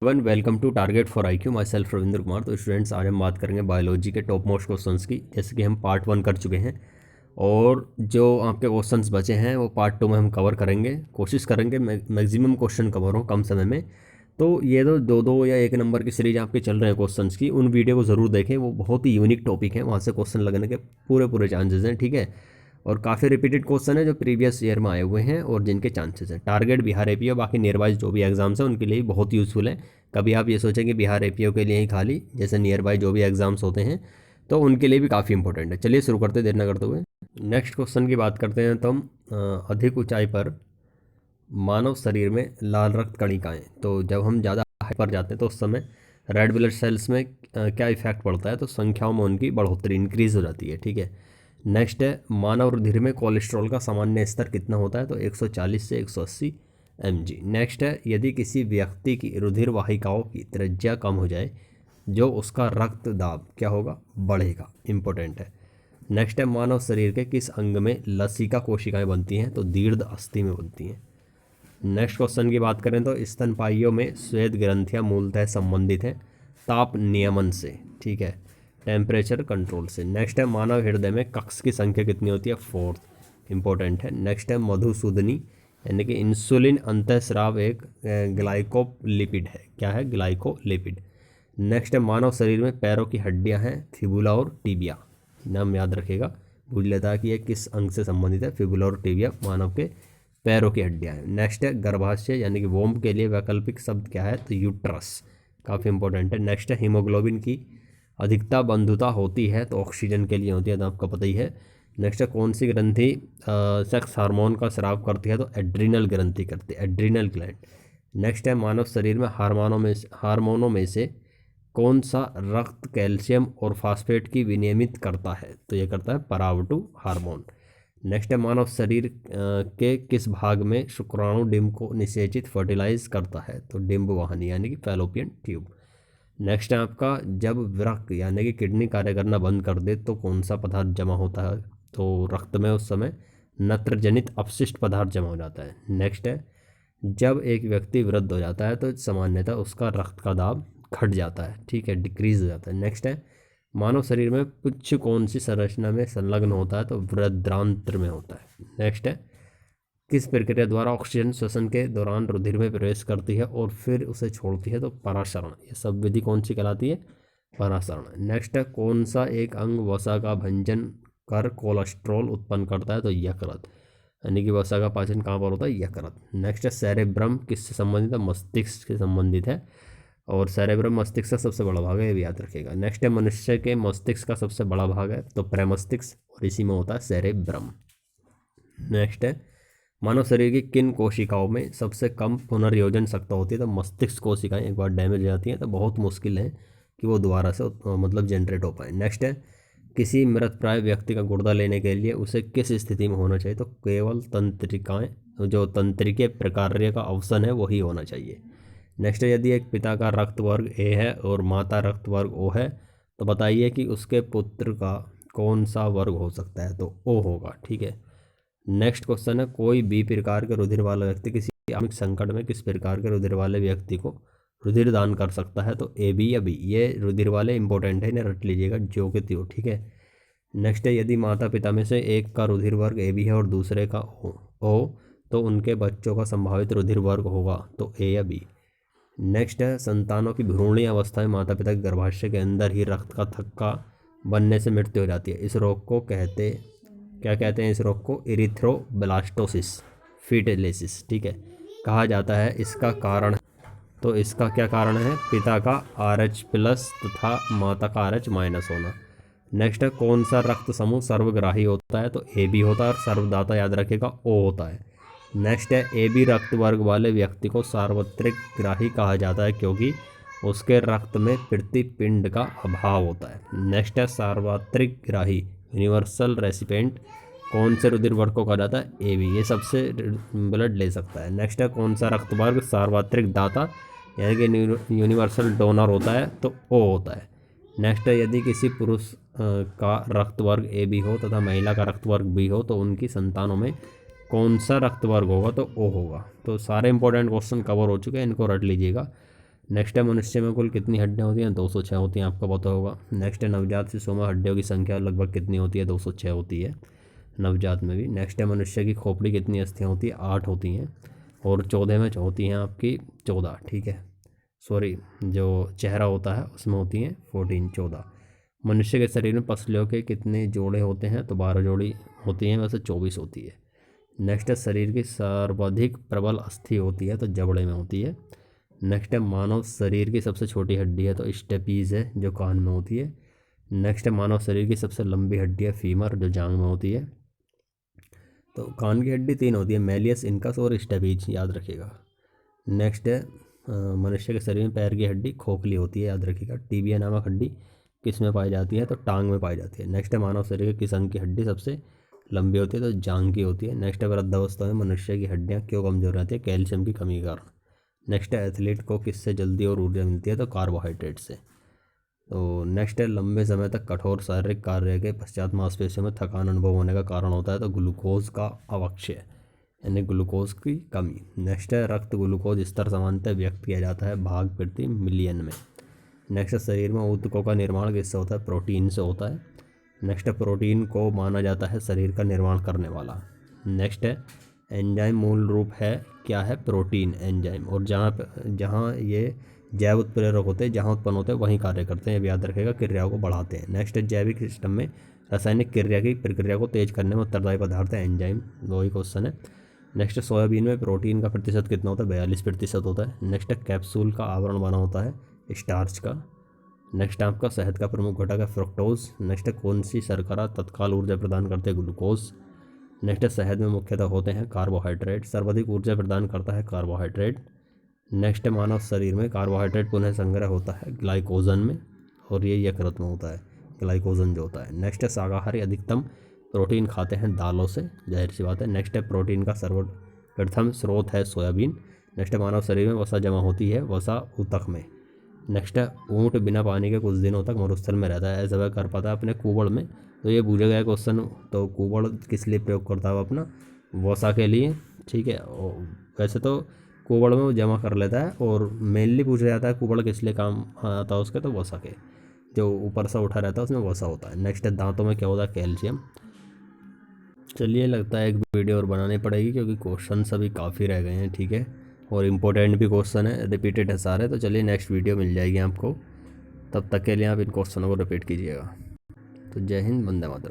One welcome to target for IQ myself Ravindra Kumar. तो students, आज हम बात करेंगे बायोलॉजी के टॉप मोस्ट क्वेश्चंस की। जैसे कि हम पार्ट 1 कर चुके हैं और जो आपके क्वेश्चंस बचे हैं वो पार्ट 2 में हम कवर करेंगे। कोशिश करेंगे मैक्सिमम क्वेश्चन कवर हो कम समय में। तो ये तो दो दो या एक नंबर की सीरीज आपके चल रहे हैं क्वेश्चंस की, उन वीडियो को ज़रूर देखें। वो बहुत ही यूनिक टॉपिक है, वहाँ से क्वेश्चन लगने के पूरे चांसेस हैं। ठीक है, और काफ़ी रिपीटेड क्वेश्चन है जो प्रीवियस ईयर में आए हुए हैं और जिनके चांसेस हैं। टारगेट बिहार एपीओ बाकी नियर बाई जो भी एग्जाम्स हैं उनके लिए बहुत यूज़फुल है। कभी आप ये सोचें कि बिहार एपीओ के लिए ही खाली, जैसे नियर बाई जो भी एग्जाम्स होते हैं तो उनके लिए भी काफ़ी इंपॉर्टेंट है। चलिए शुरू करते, देर न करते हुए नेक्स्ट क्वेश्चन की बात करते हैं। तो हम अधिक ऊंचाई पर मानव शरीर में लाल रक्त कणिकाएँ, तो जब हम ज़्यादा हाइट पर जाते हैं तो उस समय रेड ब्लड सेल्स में क्या इफेक्ट पड़ता है, तो संख्याओं में उनकी बढ़ोतरी इंक्रीज हो जाती है। ठीक है, नेक्स्ट है मानव रुधिर में कोलेस्ट्रॉल का सामान्य स्तर कितना होता है, तो 140 से 180 mg। नेक्स्ट है यदि किसी व्यक्ति की रुधिर वाहिकाओं की त्रिज्या कम हो जाए जो उसका रक्त दाब क्या होगा, बढ़ेगा। इंपॉर्टेंट है। नेक्स्ट है मानव शरीर के किस अंग में लसिका कोशिकाएं बनती हैं, तो दीर्घ अस्थि में बनती हैं। नेक्स्ट क्वेश्चन की बात करें तो स्तनपाइयों में श्वेत ग्रंथियां मूलतः संबंधित हैं ताप नियमन से। ठीक है, टेम्परेचर कंट्रोल से। नेक्स्ट है मानव हृदय में कक्ष की संख्या कितनी होती है, 4। इंपॉर्टेंट है। नेक्स्ट है मधुसूदनी यानी कि इंसुलिन अंतःस्राव एक ग्लाइकोलिपिड है। क्या है, ग्लाइकोलिपिड। नेक्स्ट है मानव शरीर में पैरों की हड्डियां हैं फिबुला और टिबिया। नाम याद रखेगा, पूछ लेता है कि ये किस अंग से संबंधित है। फिबुला और टिबिया मानव के पैरों की हड्डियां हैं। नेक्स्ट है गर्भाशय यानी कि वोम्ब के लिए वैकल्पिक शब्द क्या है, तो यूट्रस। काफ़ी इंपॉर्टेंट है। नेक्स्ट है हीमोग्लोबिन की अधिकता बंधुता होती है, तो ऑक्सीजन के लिए होती है, तो आपको पता ही है। नेक्स्ट है कौन सी ग्रंथि सेक्स हार्मोन का स्राव करती है, तो एड्रीनल ग्रंथि करती है, एड्रीनल ग्लैंड। नेक्स्ट है मानव शरीर में हार्मोनों में से कौन सा रक्त कैल्शियम और फास्फेट की विनियमित करता है, तो ये करता है परावटु हार्मोन। नेक्स्ट है मानव शरीर के किस भाग में शुक्राणु डिंब को निषेचित फर्टिलाइज करता है, तो डिंब वाहिनी यानी कि फैलोपियन ट्यूब। नेक्स्ट है आपका जब वृक्क यानी कि किडनी कार्य करना बंद कर दे तो कौन सा पदार्थ जमा होता है, तो रक्त में उस समय नत्रजनित अपशिष्ट पदार्थ जमा हो जाता है। नेक्स्ट है जब एक व्यक्ति वृद्ध हो जाता है तो सामान्यतः उसका रक्त का दाब घट जाता है। ठीक है, डिक्रीज हो जाता है। नेक्स्ट है मानव शरीर में पुच्छ कौन सी संरचना में संलग्न होता है, तो वृद्धांत्र में होता है। नेक्स्ट है किस प्रक्रिया द्वारा ऑक्सीजन श्वसन के दौरान रुधिर में प्रवेश करती है और फिर उसे छोड़ती है, तो परासरण। ये सब विधि कौन सी कहलाती है, परासरण। नेक्स्ट है कौन सा एक अंग वसा का भंजन कर कोलेस्ट्रॉल उत्पन्न करता है, तो यकृत। यानी कि वसा का पाचन कहाँ पर होता है, यकृत। नेक्स्ट है सेरेब्रम किससे संबंधित है, मस्तिष्क से संबंधित है, और सेरेब्रम मस्तिष्क का सबसे बड़ा भाग है, ये भी याद रखिएगा। नेक्स्ट है मनुष्य के मस्तिष्क का सबसे बड़ा भाग है, तो प्रेमस्तिष्क, और इसी में होता है सेरेब्रम। नेक्स्ट है मानव शरीर की किन कोशिकाओं में सबसे कम पुनर्योजन शक्ति होती है, तो मस्तिष्क कोशिकाएं एक बार डैमेज हो जाती हैं तो बहुत मुश्किल है कि वो दोबारा से मतलब जनरेट हो पाए। नेक्स्ट है किसी मृत प्राय व्यक्ति का गुर्दा लेने के लिए उसे किस स्थिति में होना चाहिए, तो केवल तंत्रिकाएँ, जो तंत्रिके प्रकार्य का अवसन है वही होना चाहिए। नेक्स्ट है यदि एक पिता का रक्त वर्ग ए है और माता रक्त वर्ग ओ है तो बताइए कि उसके पुत्र का कौन सा वर्ग हो सकता है, तो ओ होगा। ठीक है, नेक्स्ट क्वेश्चन है कोई बी प्रकार के रुधिर वाला व्यक्ति किसी आकस्मिक संकट में किस प्रकार के रुधिर वाले व्यक्ति को रुधिर दान कर सकता है, तो ए बी या बी। ये रुधिर वाले इंपॉर्टेंट है, इन्हें रट लीजिएगा जो के त्यों। ठीक है, नेक्स्ट है यदि माता पिता में से एक का रुधिर वर्ग ए बी है और दूसरे का ओ तो उनके बच्चों का संभावित रुधिर वर्ग होगा, तो ए या बी। नेक्स्ट है संतानों की भ्रूणीय अवस्था में माता पिता के गर्भाशय के अंदर ही रक्त का थक्का बनने से मृत्यु हो जाती है। इस रोग को क्या कहते हैं, इस रोग को इरिथ्रोब्लास्टोसिस फीटलिसिस, ठीक है, कहा जाता है। इसका कारण, तो इसका क्या कारण है, पिता का RH प्लस तथा माता का RH माइनस होना। नेक्स्ट है कौन सा रक्त समूह सर्वग्राही होता है, तो ए बी होता है, और सर्वदाता याद रखेगा ओ होता है। नेक्स्ट है ए बी रक्त वर्ग वाले व्यक्ति को सार्वत्रिक ग्राही कहा जाता है क्योंकि उसके रक्त में प्रतिपिंड का अभाव होता है। नेक्स्ट है सार्वत्रिक ग्राही यूनिवर्सल रेसिपेंट कौन से रुधिर वर्ग को कहा जाता है, ए बी, ये सबसे ब्लड ले सकता है। नेक्स्ट है कौन सा रक्त वर्ग सार्वत्रिक दाता यानी कि यूनिवर्सल डोनर होता है, तो ओ होता है। नेक्स्ट है यदि किसी पुरुष का रक्त वर्ग ए बी हो तथा महिला का रक्त वर्ग बी हो तो उनकी संतानों में कौन सा रक्त वर्ग होगा, तो ओ होगा। तो सारे इंपॉर्टेंट क्वेश्चन कवर हो चुके हैं, इनको रट लीजिएगा। नेक्स्ट है मनुष्य में कुल कितनी हड्डियाँ होती हैं? 206 होती हैं, आपको पता होगा। नेक्स्ट है नवजात शिशु में हड्डियों की संख्या लगभग कितनी होती है? 206 होती है नवजात में भी। नेक्स्ट है मनुष्य की खोपड़ी कितनी अस्थियाँ होती है? 8 होती हैं, और 14 में होती हैं आपकी 14, ठीक है। सॉरी, जो चेहरा होता है उसमें होती हैं 14, 14। मनुष्य के शरीर में पसलियों के कितने जोड़े होते हैं? तो 12 जोड़ी होती हैं, वैसे 24 होती है। नेक्स्ट है शरीर की सर्वाधिक प्रबल अस्थि होती है? तो जबड़े में होती है। नेक्स्ट है मानव शरीर की सबसे छोटी हड्डी है? तो स्टेपीज़ है, जो कान में होती है। नेक्स्ट है मानव शरीर की सबसे लंबी हड्डी है फीमर, जो जांग में होती है। तो कान की हड्डी 3 होती है, मेलियस, इनकस और स्टेपीज, याद रखिएगा। नेक्स्ट है मनुष्य के शरीर में पैर की हड्डी खोखली होती है, याद रखिएगा। टीबिया नामक हड्डी किस में पाई जाती है? तो टांग में पाई जाती है। नेक्स्ट है मानव शरीर के किस अंग की हड्डी सबसे लंबी होती है? तो जांग की होती है। नेक्स्ट है वृद्धावस्था में मनुष्य की हड्डियाँ क्यों कमजोर रहती है? कैल्शियम की कमी के कारण। नेक्स्ट है एथलीट को किससे जल्दी और ऊर्जा मिलती है? तो कार्बोहाइड्रेट से। तो नेक्स्ट है लंबे समय तक कठोर शारीरिक कार्य के पश्चात मांसपेशियों में थकान अनुभव होने का कारण होता है? तो ग्लूकोज का अवक्षय, यानी ग्लूकोज की कमी। नेक्स्ट है रक्त ग्लूकोज स्तर सामान्यतः व्यक्त किया जाता है भाग प्रति मिलियन में। नेक्स्ट है शरीर में ऊतकों का निर्माण किससे होता है? प्रोटीन से होता है। नेक्स्ट है प्रोटीन को माना जाता है शरीर का निर्माण करने वाला। नेक्स्ट है एंजाइम मूल रूप है क्या है? प्रोटीन एंजाइम, और जहाँ ये जैव उत्प्रेरक होते हैं, जहाँ उत्पन्न होते हैं वहीं कार्य करते हैं, याद रखेगा, क्रियाओं को बढ़ाते हैं। नेक्स्ट है जैविक सिस्टम में रासायनिक क्रिया की प्रक्रिया को तेज करने में उत्तरदायी पदार्थ है एंजाइम, वही क्वेश्चन है। नेक्स्ट सोयाबीन में प्रोटीन का प्रतिशत कितना होता है? 42% होता है। नेक्स्ट है कैप्सूल का आवरण बना होता है स्टार्च का। नेक्स्ट आपका शहद का प्रमुख घटक है फ्रुक्टोज। नेक्स्ट है कौन सी शर्करा तत्काल ऊर्जा प्रदान करते हैं? ग्लूकोज। नेक्स्ट है शहद में मुख्यतः होते हैं कार्बोहाइड्रेट, सर्वाधिक ऊर्जा प्रदान करता है कार्बोहाइड्रेट। नेक्स्ट है मानव शरीर में कार्बोहाइड्रेट पुनः संग्रह होता है ग्लाइकोजन में, और ये यकृत में होता है ग्लाइकोजन जो होता है। नेक्स्ट है शाकाहारी अधिकतम प्रोटीन खाते हैं दालों से, जाहिर सी बात है। नेक्स्ट है प्रोटीन का सर्वप्रथम स्रोत है सोयाबीन। नेक्स्ट है मानव शरीर में वसा जमा होती है वसा ऊतक में। नेक्स्ट है ऊँट बिना पानी के कुछ दिनों तक मरुस्थल में रहता है, ऐसा वह कर पाता है अपने कुबड़ में। तो ये पूछा गया क्वेश्चन, तो कुबड़ किस लिए प्रयोग करता है? अपना वसा के लिए, ठीक है। और वैसे तो कुबड़ में वो जमा कर लेता है, और मेनली पूछा जाता है कुबड़ किस लिए काम आता है उसके? तो वसा के, जो ऊपर से उठा रहता है उसमें वसा होता है। नेक्स्ट है दांतों में क्या होता है? कैल्शियम। चलिए, लगता है एक वीडियो और बनानी पड़ेगी क्योंकि क्वेश्चन अभी काफ़ी रह गए हैं, ठीक है, और इम्पोर्टेंट भी क्वेश्चन है, रिपीटेड है सारे। तो चलिए नेक्स्ट वीडियो मिल जाएगी आपको, तब तक के लिए आप इन क्वेश्चनों को रिपीट कीजिएगा। तो जय हिंद, वंदे मातरम।